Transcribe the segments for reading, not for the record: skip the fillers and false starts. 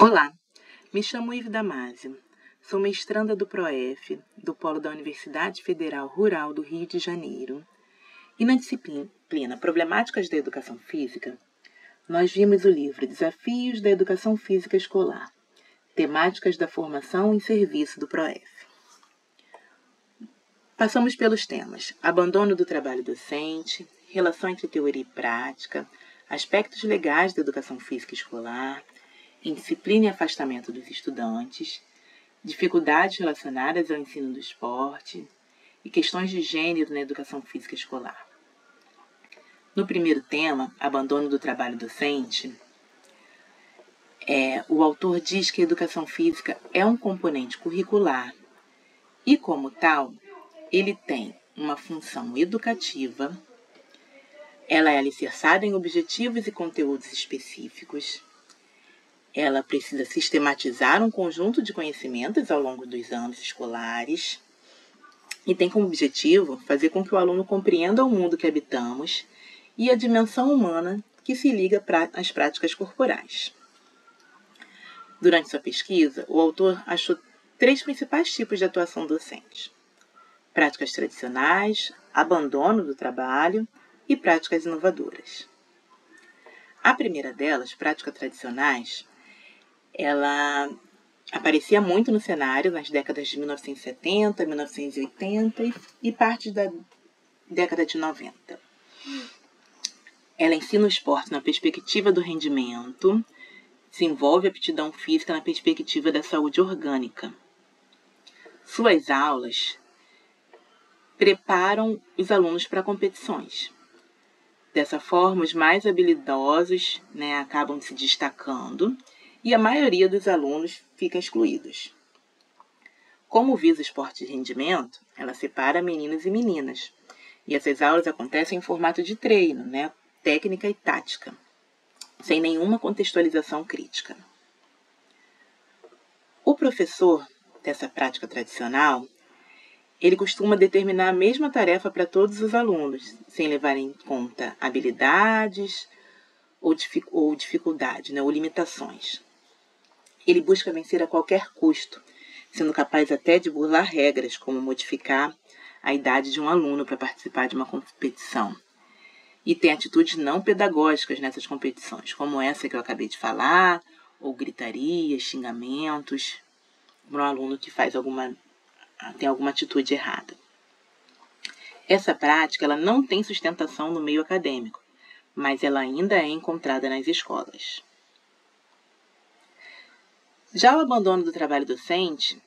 Olá, me chamo Ive Damasio, sou mestranda do PROEF, do Polo da Universidade Federal Rural do Rio de Janeiro. E na disciplina Problemáticas da Educação Física, nós vimos o livro Desafios da Educação Física Escolar, Temáticas da Formação em Serviço do PROEF. Passamos pelos temas abandono do trabalho docente, relação entre teoria e prática, aspectos legais da educação física escolar, indisciplina e afastamento dos estudantes, dificuldades relacionadas ao ensino do esporte e questões de gênero na educação física escolar. No primeiro tema, abandono do trabalho docente, o autor diz que a educação física é um componente curricular e, como tal, ele tem uma função educativa, ela é alicerçada em objetivos e conteúdos específicos, ela precisa sistematizar um conjunto de conhecimentos ao longo dos anos escolares e tem como objetivo fazer com que o aluno compreenda o mundo que habitamos e a dimensão humana que se liga às práticas corporais. Durante sua pesquisa, o autor achou 3 principais tipos de atuação docente: práticas tradicionais, abandono do trabalho e práticas inovadoras. A primeira delas, práticas tradicionais, ela aparecia muito no cenário nas décadas de 1970, 1980 e parte da década de 90. Ela ensina o esporte na perspectiva do rendimento, desenvolve a aptidão física na perspectiva da saúde orgânica. Suas aulas preparam os alunos para competições. Dessa forma, os mais habilidosos acabam se destacando e a maioria dos alunos fica excluídos. Como visa o esporte de rendimento, ela separa meninos e meninas. E essas aulas acontecem em formato de treino, técnica e tática, sem nenhuma contextualização crítica. O professor dessa prática tradicional, ele costuma determinar a mesma tarefa para todos os alunos, sem levar em conta habilidades ou dificuldade, ou limitações. Ele busca vencer a qualquer custo, sendo capaz até de burlar regras, como modificar a idade de um aluno para participar de uma competição. E tem atitudes não pedagógicas nessas competições, como essa que eu acabei de falar, ou gritarias, xingamentos, para um aluno que tem alguma atitude errada. Essa prática ela não tem sustentação no meio acadêmico, mas ela ainda é encontrada nas escolas. Já o abandono do trabalho docente,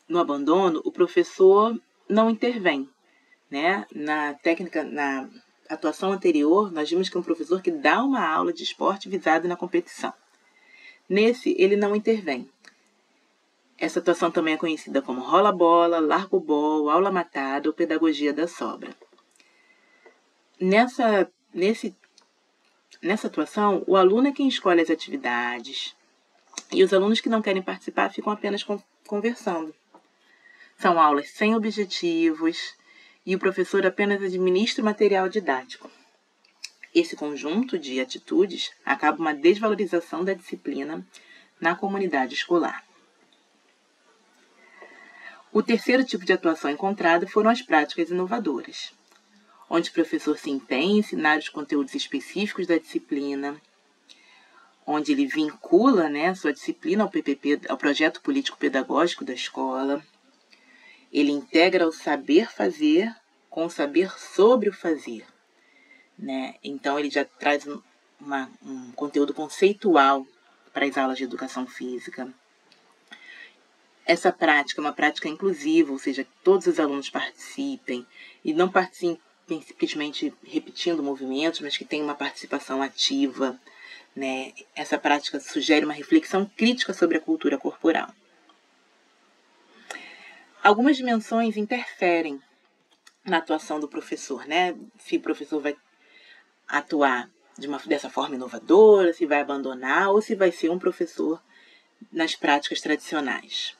no abandono, o professor não intervém. Na atuação anterior, nós vimos que um professor que dá uma aula de esporte visado na competição. Nesse, ele não intervém. Essa atuação também é conhecida como rola-bola, largo-bol, aula matada ou pedagogia da sobra. Nessa atuação, o aluno é quem escolhe as atividades e os alunos que não querem participar ficam apenas conversando. São aulas sem objetivos e o professor apenas administra o material didático. Esse conjunto de atitudes acaba uma desvalorização da disciplina na comunidade escolar. O terceiro tipo de atuação encontrada foram as práticas inovadoras, onde o professor se empenha em ensinar os conteúdos específicos da disciplina, onde ele vincula sua disciplina ao PPP, ao projeto político-pedagógico da escola. Ele integra o saber fazer com o saber sobre o fazer. Então, ele já traz um conteúdo conceitual para as aulas de educação física. Essa prática é uma prática inclusiva, ou seja, que todos os alunos participem e não participem simplesmente repetindo movimentos, mas que tenham uma participação ativa. Essa prática sugere uma reflexão crítica sobre a cultura corporal. Algumas dimensões interferem na atuação do professor, Se o professor vai atuar dessa forma inovadora, se vai abandonar ou se vai ser um professor nas práticas tradicionais.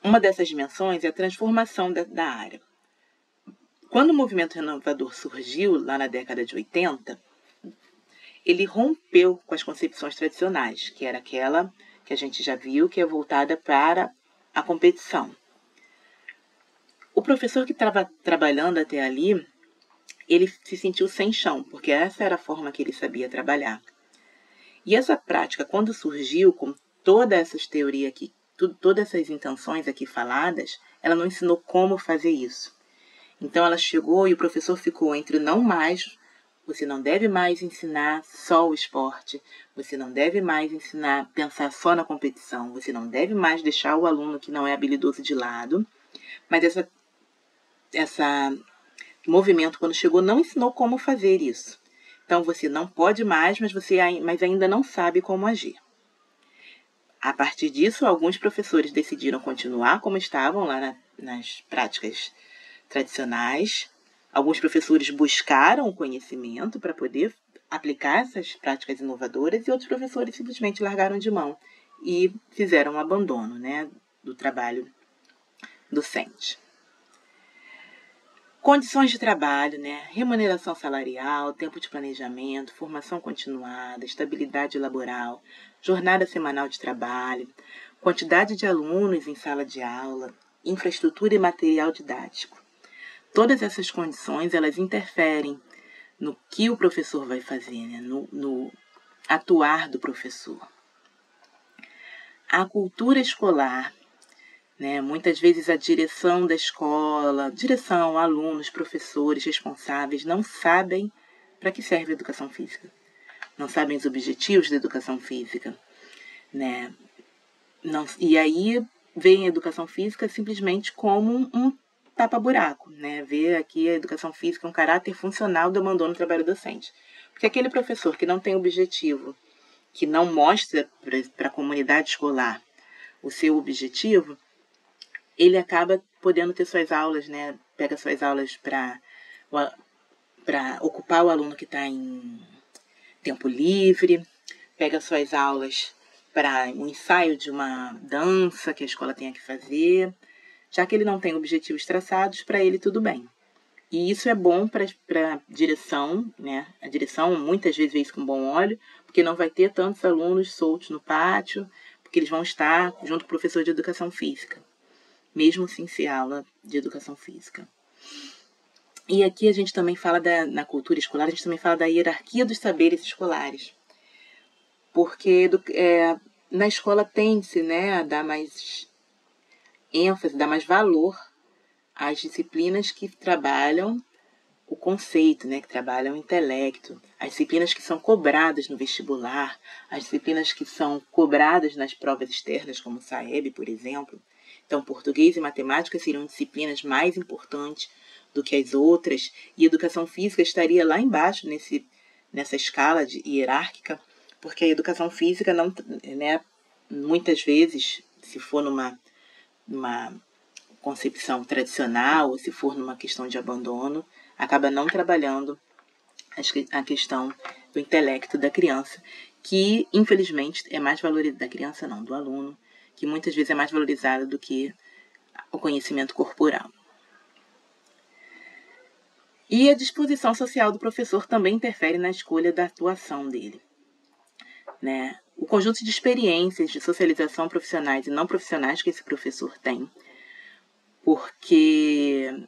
Uma dessas dimensões é a transformação da área. Quando o movimento renovador surgiu, lá na década de 80, ele rompeu com as concepções tradicionais, que era aquela que a gente já viu, que é voltada para a competição. O professor que estava trabalhando até ali, ele se sentiu sem chão, porque essa era a forma que ele sabia trabalhar. E essa prática, quando surgiu, com todas essas teorias aqui, todas essas intenções aqui faladas, ela não ensinou como fazer isso. Então ela chegou e o professor ficou entre não mais, você não deve mais ensinar só o esporte, você não deve mais ensinar, pensar só na competição, você não deve mais deixar o aluno que não é habilidoso de lado, mas essa movimento, quando chegou, não ensinou como fazer isso. Então, você não pode mais, mas ainda não sabe como agir. A partir disso, alguns professores decidiram continuar como estavam lá nas práticas tradicionais. Alguns professores buscaram o conhecimento para poder aplicar essas práticas inovadoras e outros professores simplesmente largaram de mão e fizeram um abandono, né, do trabalho docente. Condições de trabalho, né? Remuneração salarial, tempo de planejamento, formação continuada, estabilidade laboral, jornada semanal de trabalho, quantidade de alunos em sala de aula, infraestrutura e material didático. Todas essas condições, elas interferem no que o professor vai fazer, né? no atuar do professor. A cultura escolar, né? Muitas vezes a direção da escola, alunos, professores, responsáveis, não sabem para que serve a educação física. Não sabem os objetivos da educação física. Né? E aí vem a educação física simplesmente como um tapa-buraco. Né? Vê aqui a educação física um caráter funcional do abandono do trabalho docente. Porque aquele professor que não tem objetivo, que não mostra para a comunidade escolar o seu objetivo, ele acaba podendo ter suas aulas, né? Pega suas aulas para ocupar o aluno que está em tempo livre, pega suas aulas para um ensaio de uma dança que a escola tenha que fazer. Já que ele não tem objetivos traçados, para ele tudo bem. E isso é bom para a direção, né? A direção muitas vezes vê isso com bom olho, porque não vai ter tantos alunos soltos no pátio, porque eles vão estar junto com o professor de educação física, mesmo sem ser aula de educação física. E aqui a gente também fala na cultura escolar, a gente também fala da hierarquia dos saberes escolares. Porque na escola tem-se, né, a dar mais ênfase, dar mais valor às disciplinas que trabalham o conceito, né, que trabalham o intelecto, as disciplinas que são cobradas no vestibular, as disciplinas que são cobradas nas provas externas, como o SAEB, por exemplo. Então, português e matemática seriam disciplinas mais importantes do que as outras, e educação física estaria lá embaixo nessa escala hierárquica, porque a educação física não, né, muitas vezes, se for numa concepção tradicional, ou se for numa questão de abandono, acaba não trabalhando a questão do intelecto da criança, que infelizmente é mais valorizada, da criança não, do aluno, que muitas vezes é mais valorizada do que o conhecimento corporal. E a disposição social do professor também interfere na escolha da atuação dele. Né? O conjunto de experiências de socialização profissionais e não profissionais que esse professor tem, porque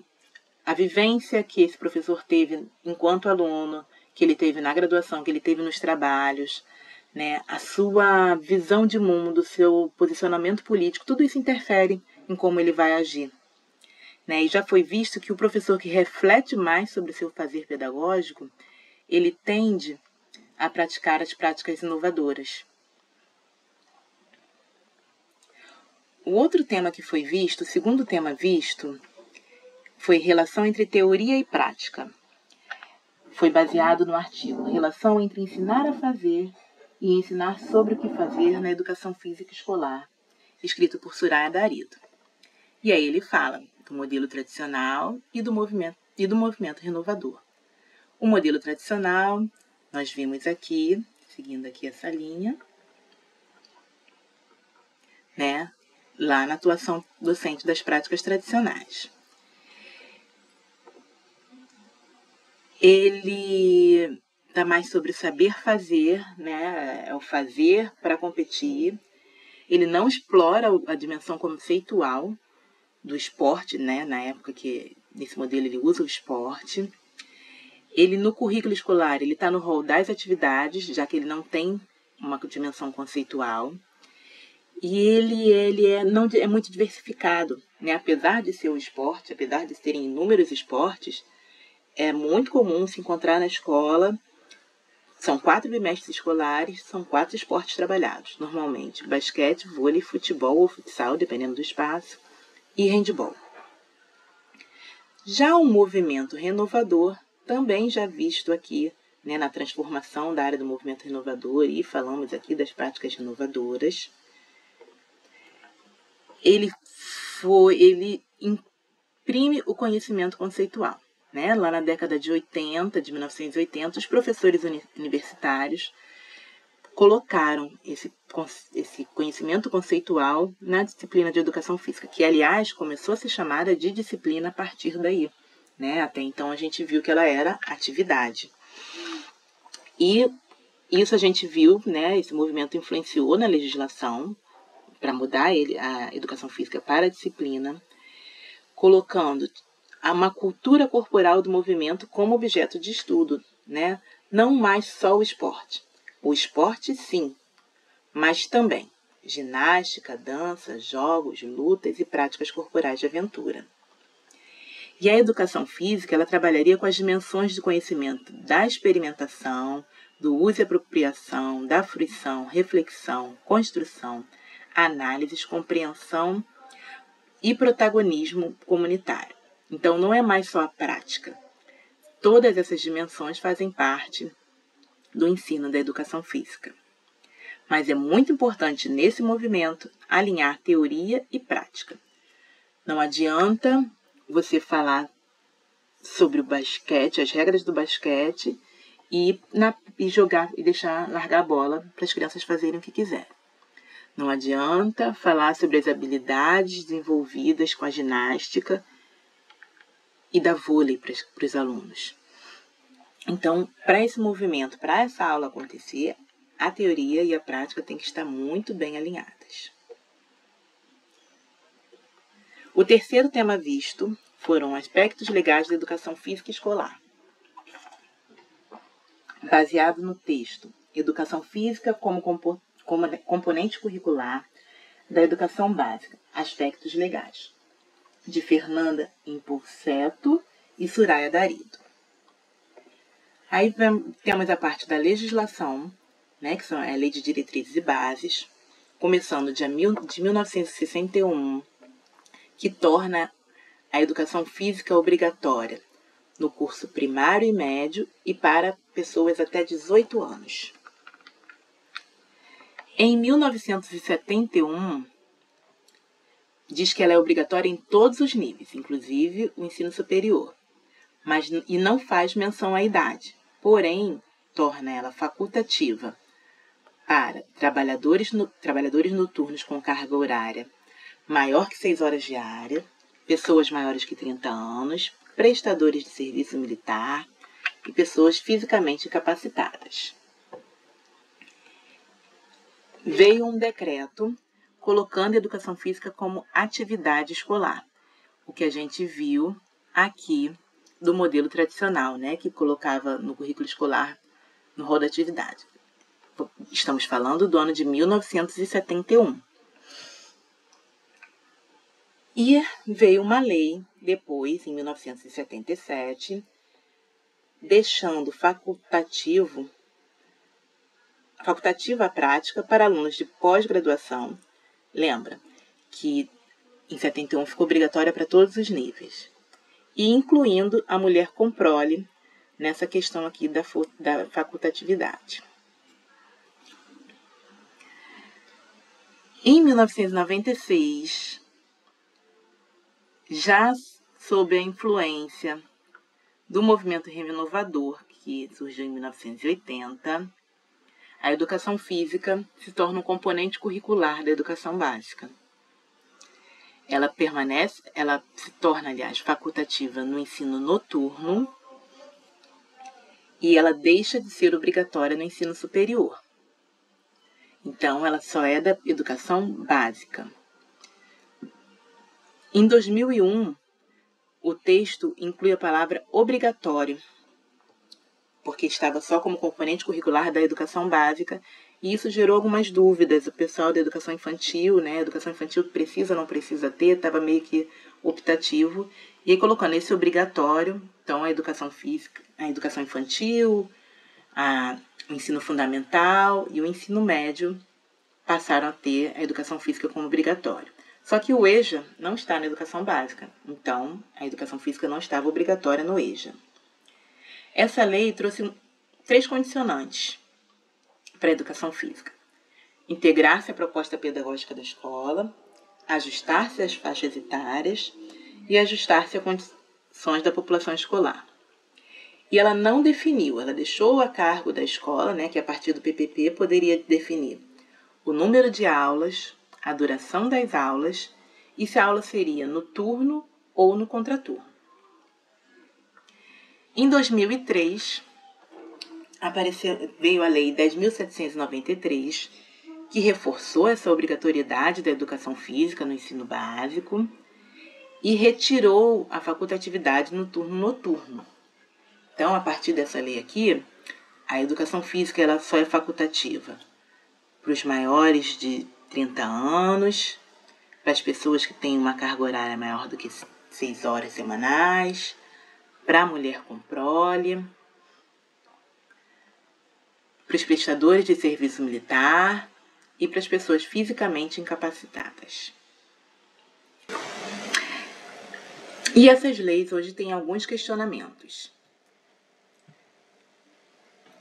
a vivência que esse professor teve enquanto aluno, que ele teve na graduação, que ele teve nos trabalhos, né, a sua visão de mundo, o seu posicionamento político, tudo isso interfere em como ele vai agir. Né? E já foi visto que o professor que reflete mais sobre o seu fazer pedagógico, ele tende a praticar as práticas inovadoras. O outro tema que foi visto, o segundo tema visto, foi relação entre teoria e prática. Foi baseado no artigo Relação entre ensinar a fazer e ensinar sobre o que fazer na educação física escolar, escrito por Soraya Darido. E aí ele fala do modelo tradicional e do movimento renovador. O modelo tradicional, nós vimos aqui, seguindo aqui essa linha, né, lá na atuação docente das práticas tradicionais. Ele está mais sobre o saber fazer, né? É o fazer para competir. Ele não explora a dimensão conceitual do esporte, né? Na época que, nesse modelo, ele usa o esporte. Ele, no currículo escolar, ele está no rol das atividades, já que ele não tem uma dimensão conceitual. E ele não, é muito diversificado, né? Apesar de ser o esporte, apesar de terem inúmeros esportes, é muito comum se encontrar na escola. São 4 bimestres escolares, são 4 esportes trabalhados, normalmente. Basquete, vôlei, futebol ou futsal, dependendo do espaço, e handebol. Já o movimento renovador, também já visto aqui, né, na transformação da área do movimento renovador, e falamos aqui das práticas renovadoras, ele imprime o conhecimento conceitual. Né? Lá na década de 1980, os professores universitários colocaram esse conhecimento conceitual na disciplina de educação física, que, aliás, começou a ser chamada de disciplina a partir daí. Né? Até então, a gente viu que ela era atividade. E isso a gente viu, né? Esse movimento influenciou na legislação para mudar a educação física para a disciplina, colocando uma cultura corporal do movimento como objeto de estudo, né? Não mais só o esporte. O esporte, sim, mas também ginástica, dança, jogos, lutas e práticas corporais de aventura. E a educação física, ela trabalharia com as dimensões de conhecimento da experimentação, do uso e apropriação, da fruição, reflexão, construção, análises, compreensão e protagonismo comunitário. Então, não é mais só a prática. Todas essas dimensões fazem parte do ensino da educação física. Mas é muito importante, nesse movimento, alinhar teoria e prática. Não adianta você falar sobre o basquete, as regras do basquete, e jogar e largar a bola para as crianças fazerem o que quiserem. Não adianta falar sobre as habilidades desenvolvidas com a ginástica e dar vôlei para os alunos. Então, para esse movimento, para essa aula acontecer, a teoria e a prática têm que estar muito bem alinhadas. O terceiro tema visto foram aspectos legais da educação física escolar. Baseado no texto Educação Física como componente curricular da educação básica, aspectos legais, de Fernanda Impulseto e Suraya Darido. Aí temos a parte da legislação, né, que são a Lei de Diretrizes e Bases, começando de 1961, que torna a educação física obrigatória no curso primário e médio e para pessoas até 18 anos. Em 1971, diz que ela é obrigatória em todos os níveis, inclusive o ensino superior, e não faz menção à idade, porém, torna ela facultativa para trabalhadores noturnos com carga horária maior que 6 horas diárias, pessoas maiores que 30 anos, prestadores de serviço militar e pessoas fisicamente incapacitadas. Veio um decreto colocando a educação física como atividade escolar, o que a gente viu aqui do modelo tradicional, né, que colocava no currículo escolar no rol da atividade. Estamos falando do ano de 1971. E veio uma lei depois, em 1977, deixando facultativa a prática para alunos de pós-graduação. Lembra que em 71 ficou obrigatória para todos os níveis. E incluindo a mulher com prole nessa questão aqui da facultatividade. Em 1996, já sob a influência do movimento renovador, que surgiu em 1980, a educação física se torna um componente curricular da educação básica. Ela se torna, aliás, facultativa no ensino noturno e ela deixa de ser obrigatória no ensino superior. Então, ela só é da educação básica. Em 2001, o texto inclui a palavra obrigatório, porque estava só como componente curricular da educação básica, e isso gerou algumas dúvidas. O pessoal da educação infantil, né, educação infantil precisa ou não precisa ter, estava meio que optativo, e aí colocando esse obrigatório, então a educação física, a educação infantil, o ensino fundamental e o ensino médio passaram a ter a educação física como obrigatório. Só que o EJA não está na educação básica, então a educação física não estava obrigatória no EJA. Essa lei trouxe 3 condicionantes para a educação física: integrar-se à proposta pedagógica da escola, ajustar-se às faixas etárias e ajustar-se às condições da população escolar. E ela não definiu, ela deixou a cargo da escola, né, que a partir do PPP poderia definir o número de aulas, a duração das aulas e se a aula seria no turno ou no contraturno. Em 2003, veio a Lei 10.793, que reforçou essa obrigatoriedade da educação física no ensino básico e retirou a facultatividade no turno noturno. Então, a partir dessa lei aqui, a educação física ela só é facultativa para os maiores de 30 anos, para as pessoas que têm uma carga horária maior do que 6 horas semanais, para a mulher com prole, para os prestadores de serviço militar e para as pessoas fisicamente incapacitadas. E essas leis hoje têm alguns questionamentos.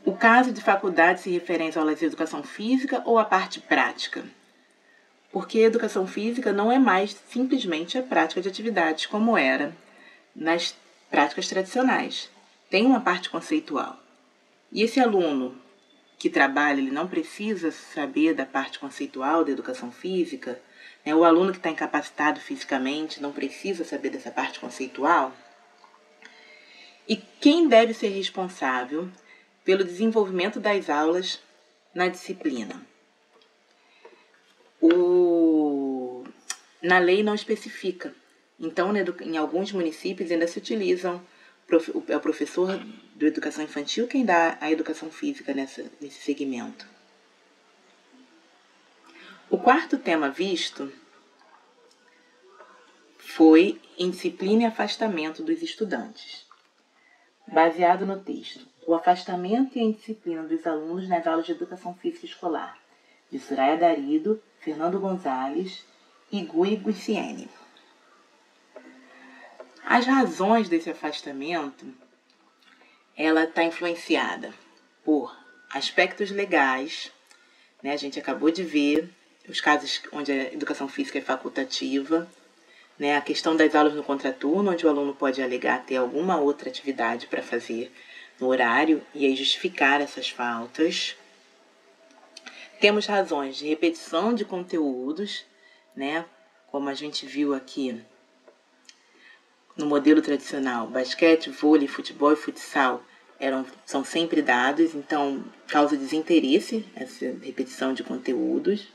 O caso de faculdade se refere às aulas de educação física ou à parte prática? Porque a educação física não é mais simplesmente a prática de atividades como era nas práticas tradicionais. Tem uma parte conceitual. E esse aluno que trabalha, ele não precisa saber da parte conceitual da educação física, né? O aluno que está incapacitado fisicamente não precisa saber dessa parte conceitual. E quem deve ser responsável pelo desenvolvimento das aulas na disciplina? Na lei não especifica. Então, em alguns municípios ainda se utilizam é o professor de educação infantil quem dá a educação física nesse segmento. O quarto tema visto foi em disciplina e afastamento dos estudantes. Baseado no texto, o afastamento e a indisciplina dos alunos nas aulas de educação física escolar, de Soraya Darido, Fernando Gonzalez e Gui Guiciene. As razões desse afastamento, ela está influenciada por aspectos legais, né? A gente acabou de ver os casos onde a educação física é facultativa, né? A questão das aulas no contraturno, onde o aluno pode alegar ter alguma outra atividade para fazer no horário e aí justificar essas faltas. Temos razões de repetição de conteúdos, né? Como a gente viu aqui no modelo tradicional, basquete, vôlei, futebol e futsal são sempre dados, então causa desinteresse essa repetição de conteúdos.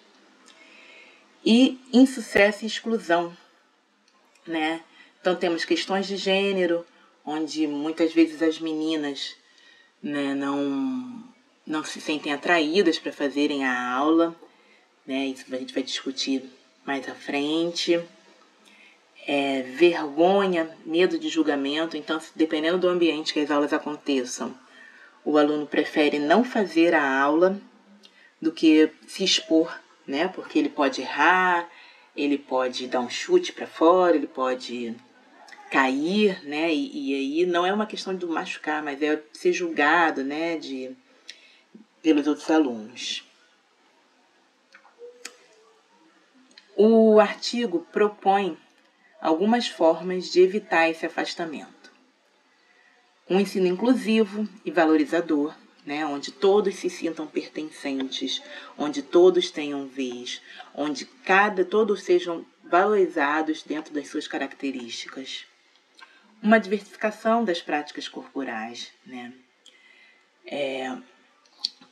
E insucesso e exclusão, né? Então temos questões de gênero, onde muitas vezes as meninas, né, não se sentem atraídas para fazerem a aula, né? Isso a gente vai discutir mais à frente. Vergonha, medo de julgamento. Então, dependendo do ambiente que as aulas aconteçam, o aluno prefere não fazer a aula do que se expor, né? Porque ele pode errar, ele pode dar um chute para fora, ele pode cair, né? E aí não é uma questão de machucar, mas é ser julgado, né? Pelos outros alunos. O artigo propõe algumas formas de evitar esse afastamento. Um ensino inclusivo e valorizador, né, onde todos se sintam pertencentes, onde todos tenham vez, onde todos sejam valorizados dentro das suas características. Uma diversificação das práticas corporais, né?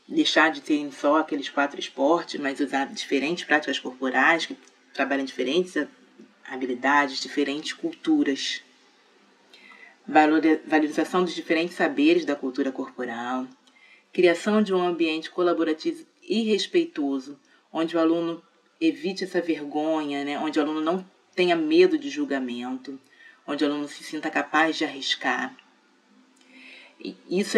deixar de terem só aqueles 4 esportes, mas usar diferentes práticas corporais que trabalham diferentes habilidades, diferentes culturas. Valorização dos diferentes saberes da cultura corporal. Criação de um ambiente colaborativo e respeitoso, onde o aluno evite essa vergonha, né? Onde o aluno não tenha medo de julgamento, onde o aluno se sinta capaz de arriscar. E isso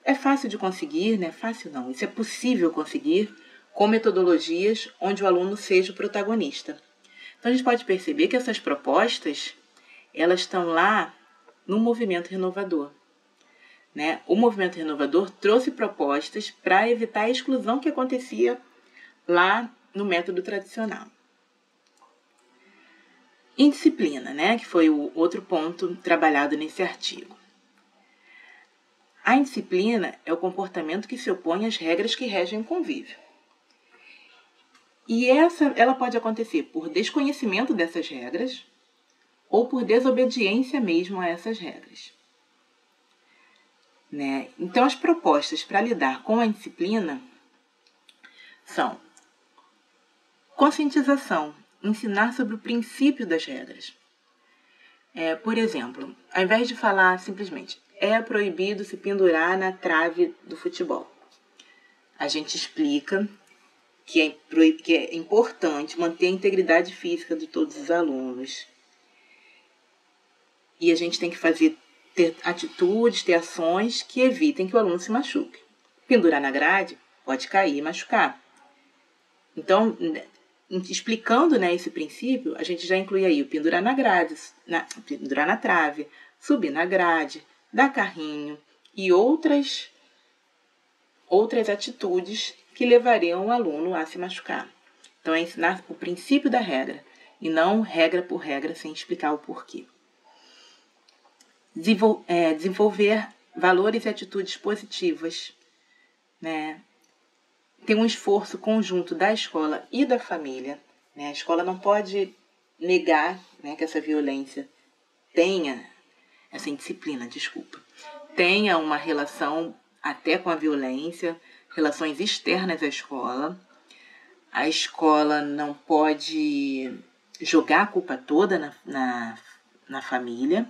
é fácil de conseguir, né? Fácil não, isso é possível conseguir com metodologias onde o aluno seja o protagonista. Então a gente pode perceber que essas propostas, elas estão lá no movimento renovador. Né? O movimento renovador trouxe propostas para evitar a exclusão que acontecia lá no método tradicional. Indisciplina, né? Que foi o outro ponto trabalhado nesse artigo. A indisciplina é o comportamento que se opõe às regras que regem o convívio. E ela pode acontecer por desconhecimento dessas regras ou por desobediência mesmo a essas regras. Né? Então, as propostas para lidar com a indisciplina são conscientização, ensinar sobre o princípio das regras. Por exemplo, ao invés de falar simplesmente é proibido se pendurar na trave do futebol, a gente explica que é importante manter a integridade física de todos os alunos. E a gente tem que ter atitudes, ter ações que evitem que o aluno se machuque. Pendurar na grade pode cair e machucar. Então, explicando, né, esse princípio, a gente já inclui aí o pendurar na grade, pendurar na trave, subir na grade, dar carrinho e outras atitudes que levariam o aluno a se machucar. Então, é ensinar o princípio da regra e não regra por regra sem explicar o porquê. Desenvolver valores e atitudes positivas, né? Tem um esforço conjunto da escola e da família, né? A escola não pode negar, né, que essa violência essa indisciplina, tenha uma relação até com a violência, relações externas à escola. A escola não pode jogar a culpa toda na família.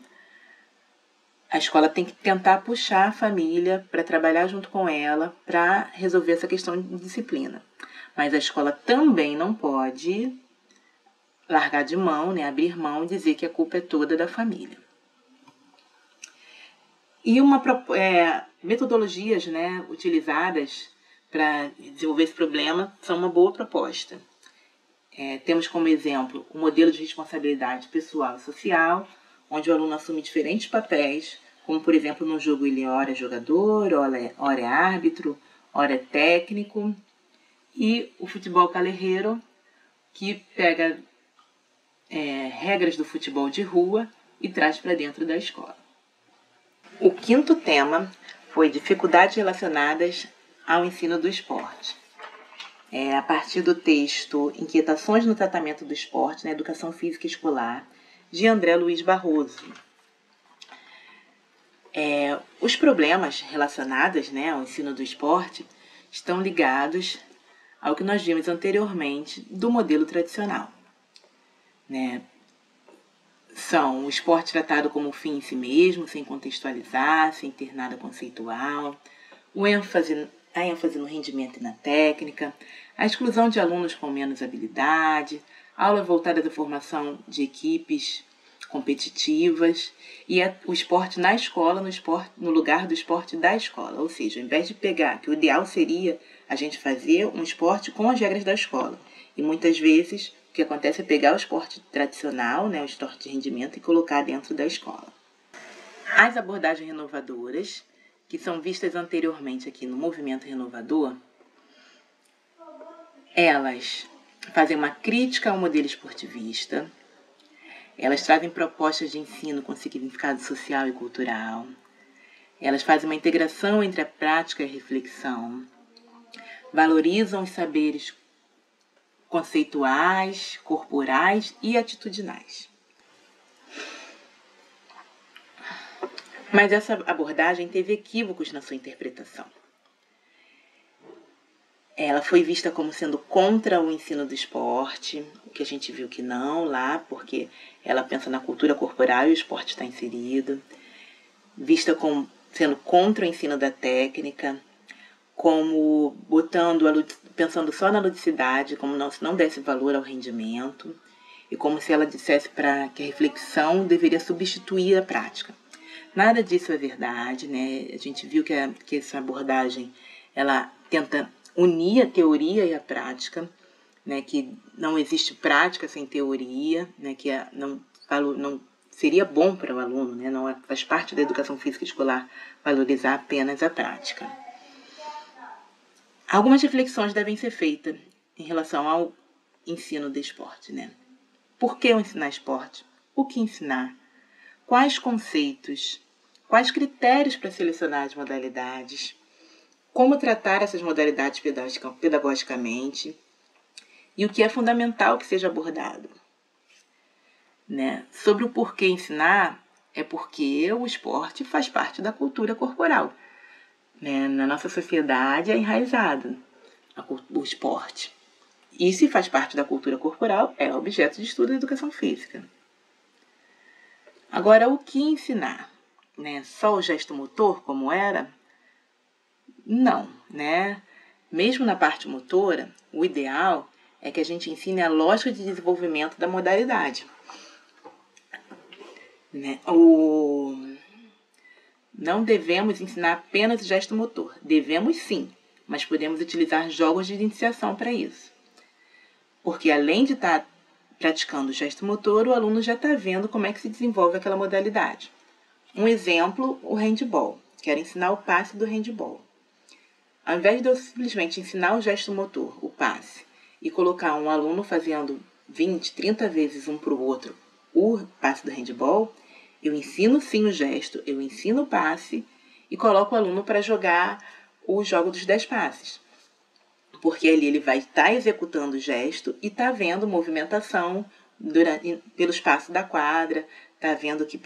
A escola tem que tentar puxar a família para trabalhar junto com ela para resolver essa questão de disciplina. Mas a escola também não pode largar de mão, né, abrir mão e dizer que a culpa é toda da família. E metodologias, né, utilizadas para desenvolver esse problema são uma boa proposta. Temos como exemplo o modelo de responsabilidade pessoal e social, onde o aluno assume diferentes papéis, como, por exemplo, no jogo ele ora é jogador, ora é árbitro, ora é técnico. E o futebol calerreiro, que pega regras do futebol de rua e traz para dentro da escola. O quinto tema foi dificuldades relacionadas ao ensino do esporte. A partir do texto Inquietações no Tratamento do Esporte na Educação Física Escolar, de André Luiz Barroso. Os problemas relacionados, né, ao ensino do esporte estão ligados ao que nós vimos anteriormente do modelo tradicional. Né? São o esporte tratado como fim em si mesmo, sem contextualizar, sem ter nada conceitual, a ênfase no rendimento e na técnica, a exclusão de alunos com menos habilidade, aula voltada à formação de equipes competitivas e o esporte na escola, no lugar do esporte da escola. Ou seja, ao invés de pegar, que o ideal seria a gente fazer um esporte com as regras da escola. E muitas vezes o que acontece é pegar o esporte tradicional, né, o esporte de rendimento, e colocar dentro da escola. As abordagens renovadoras, que são vistas anteriormente aqui no movimento renovador, elas fazem uma crítica ao modelo esportivista, elas trazem propostas de ensino com significado social e cultural, elas fazem uma integração entre a prática e a reflexão, valorizam os saberes conceituais, corporais e atitudinais. Mas essa abordagem teve equívocos na sua interpretação. Ela foi vista como sendo contra o ensino do esporte, o que a gente viu que não lá, porque ela pensa na cultura corporal e o esporte está inserido. Vista como sendo contra o ensino da técnica, como pensando só na ludicidade, como se não desse valor ao rendimento, e como se ela dissesse para que a reflexão deveria substituir a prática. Nada disso é verdade, né? A gente viu que essa abordagem ela tenta unir a teoria e a prática, né? Que não existe prática sem teoria, né? Que não seria bom para o aluno, né? Não faz parte da educação física escolar valorizar apenas a prática. Algumas reflexões devem ser feitas em relação ao ensino de esporte, né? Por que ensinar esporte? O que ensinar? Quais conceitos? Quais critérios para selecionar as modalidades? Como tratar essas modalidades pedagogicamente? E o que é fundamental que seja abordado? Né? Sobre o porquê ensinar, é porque o esporte faz parte da cultura corporal. Né? Na nossa sociedade é enraizado o esporte. E se faz parte da cultura corporal, é objeto de estudo da educação física. Agora, o que ensinar? Né? Só o gesto motor, como era? Não, né? Mesmo na parte motora, o ideal é que a gente ensine a lógica de desenvolvimento da modalidade. Né? Não devemos ensinar apenas o gesto motor. Devemos sim, mas podemos utilizar jogos de iniciação para isso. Porque além de estar praticando o gesto motor, o aluno já está vendo como é que se desenvolve aquela modalidade. Um exemplo, o handball. Quero ensinar o passe do handball. Ao invés de eu simplesmente ensinar o gesto motor, o passe, e colocar um aluno fazendo 20, 30 vezes um para o outro o passe do handball, eu ensino sim o gesto, eu ensino o passe e coloco o aluno para jogar o jogo dos 10 passes. Porque ali ele vai estar executando o gesto e está vendo movimentação pelo espaço da quadra, está vendo que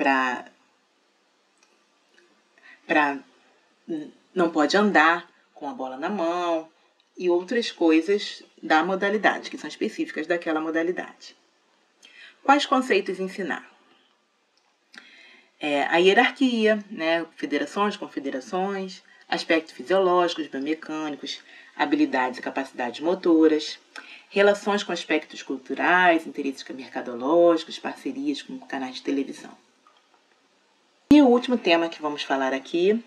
não pode andar com a bola na mão e outras coisas da modalidade, que são específicas daquela modalidade. Quais conceitos ensinar? A hierarquia, né? Federações, confederações, aspectos fisiológicos, biomecânicos, habilidades e capacidades motoras, relações com aspectos culturais, interesses mercadológicos, parcerias com canais de televisão. E o último tema que vamos falar aqui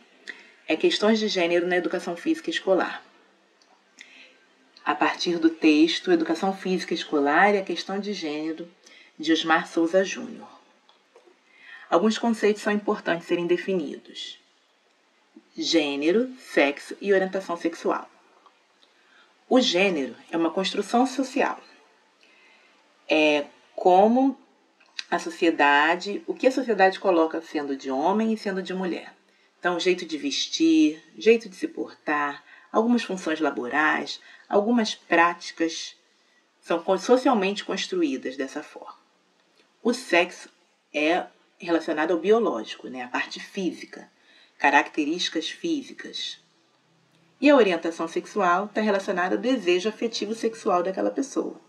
é questões de gênero na educação física escolar. A partir do texto Educação Física Escolar e a Questão de Gênero, de Osmar Souza Júnior. Alguns conceitos são importantes serem definidos. Gênero, sexo e orientação sexual. O gênero é uma construção social. É como o que a sociedade coloca sendo de homem e sendo de mulher. Então, jeito de vestir, jeito de se portar, algumas funções laborais, algumas práticas são socialmente construídas dessa forma. O sexo é relacionado ao biológico, né? A parte física, características físicas. E a orientação sexual está relacionada ao desejo afetivo sexual daquela pessoa.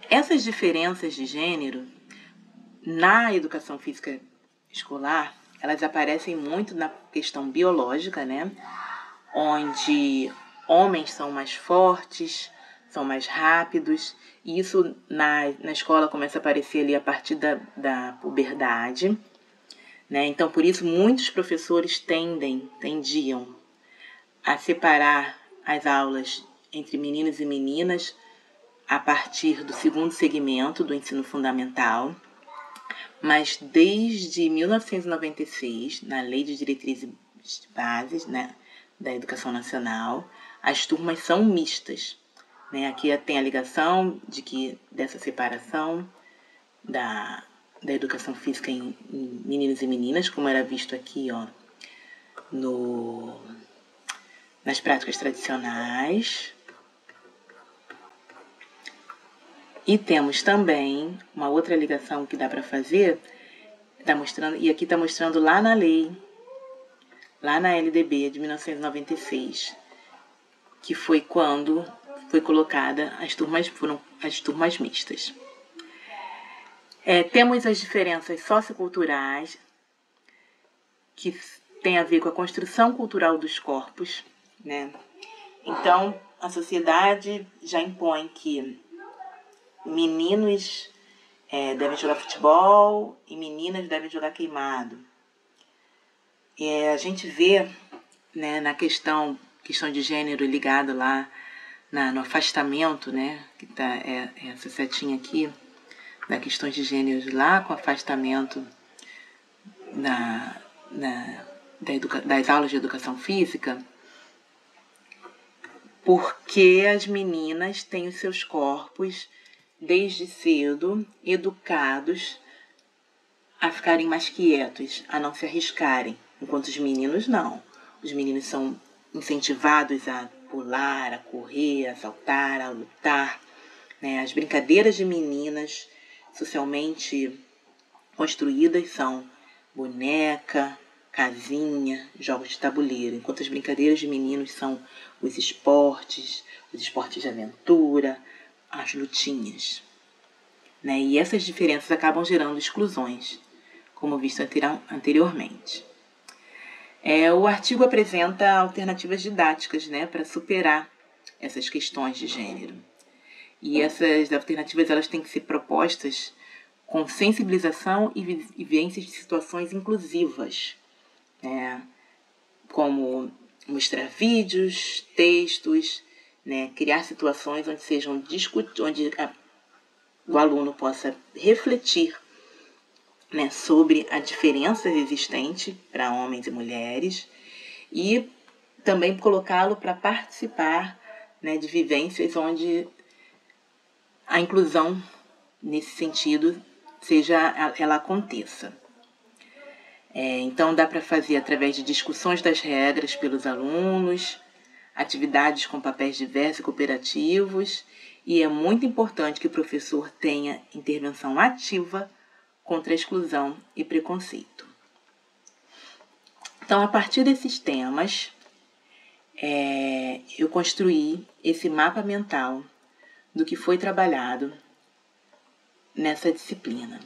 Essas diferenças de gênero, na educação física escolar, elas aparecem muito na questão biológica, né? Onde homens são mais fortes, são mais rápidos, e isso na escola começa a aparecer ali a partir da puberdade, né? Então, por isso, muitos professores tendiam a separar as aulas entre meninos e meninas a partir do segundo segmento do ensino fundamental, mas desde 1996, na Lei de Diretrizes Bases, né, da Educação Nacional, as turmas são mistas. Né? Aqui tem a ligação dessa separação da educação física em meninos e meninas, como era visto aqui, ó, nas práticas tradicionais. E temos também uma outra ligação que dá para fazer, Tá mostrando, e aqui está mostrando lá na lei, lá na LDB de 1996, que foi quando foi colocada foram as turmas mistas. Temos as diferenças socioculturais, que tem a ver com a construção cultural dos corpos, né? Então, a sociedade já impõe que meninos devem jogar futebol e meninas devem jogar queimado. A gente vê, né, na questão de gênero ligado lá no afastamento, né, que tá essa setinha aqui, da questão de gênero lá com afastamento das aulas de educação física, porque as meninas têm os seus corpos desde cedo educados a ficarem mais quietos, a não se arriscarem, enquanto os meninos não. Os meninos são incentivados a pular, a correr, a saltar, a lutar, né? As brincadeiras de meninas socialmente construídas são boneca, casinha, jogos de tabuleiro, enquanto as brincadeiras de meninos são os esportes de aventura, as lutinhas, né? E essas diferenças acabam gerando exclusões, como visto anteriormente. O artigo apresenta alternativas didáticas, né, para superar essas questões de gênero. E essas alternativas elas têm que ser propostas com sensibilização e vivências de situações inclusivas, né, como mostrar vídeos, textos, né, criar situações onde sejam onde o aluno possa refletir, né, sobre a diferença existente para homens e mulheres e também colocá-lo para participar, né, de vivências onde a inclusão nesse sentido ela aconteça. Então dá para fazer através de discussões das regras pelos alunos, atividades com papéis diversos e cooperativos, e é muito importante que o professor tenha intervenção ativa contra a exclusão e preconceito. Então, a partir desses temas, eu construí esse mapa mental do que foi trabalhado nessa disciplina.